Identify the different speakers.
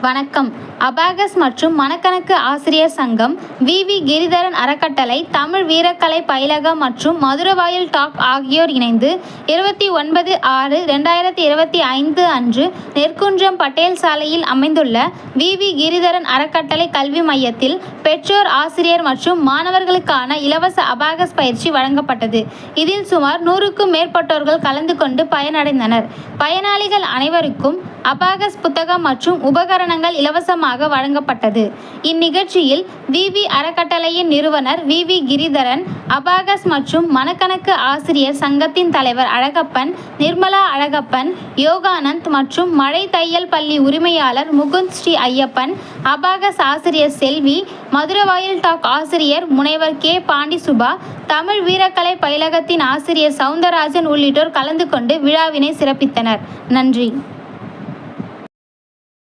Speaker 1: வணக்கம். அபாகஸ் மற்றும் மனக்கணக்கு ஆசிரியர் சங்கம், வி. கிரிதரன் அறக்கட்டளை, தமிழ் வீரக்கலை பயிலகம் மற்றும் மதுரவாயல் டாக் ஆகியோர் இணைந்து 29/6/2025 அன்று நெற்குன்றம் பட்டேல் சாலையில் அமைந்துள்ள வி. கிரிதரன் அறக்கட்டளை கல்வி மையத்தில் பெற்றோர், ஆசிரியர் மற்றும் மாணவர்களுக்கான இலவச அபாகஸ் பயிற்சி வழங்கப்பட்டது. இதில் சுமார் 100க்கும் மேற்பட்டோர்கள் கலந்து கொண்டு பயனடைந்தனர். பயனாளிகள் அனைவருக்கும் அபாகஸ் புத்தகம் மற்றும் உபகரணங்கள் இலவசமாக வழங்கப்பட்டது. இந்நிகழ்ச்சியில் வி. அறக்கட்டளையின் நிறுவனர் வி. கிரிதரன், அபாகஸ் மற்றும் மனக்கணக்கு ஆசிரியர் சங்கத்தின் தலைவர் அழகப்பன், நிர்மலா அழகப்பன், யோகானந்த் மற்றும் மழை தையல் பள்ளி உரிமையாளர் முகுந்த் ஸ்ரீ ஐயப்பன், அபாகஸ் ஆசிரியர் செல்வி, மதுரவாயல் டாக் ஆசிரியர் முனைவர் கே. பாண்டிசுபா, தமிழ் வீரக்கலை பயிலகத்தின் ஆசிரியர் சவுந்தரராஜன் உள்ளிட்டோர் கலந்து கொண்டு விழாவினை சிறப்பித்தனர். நன்றி.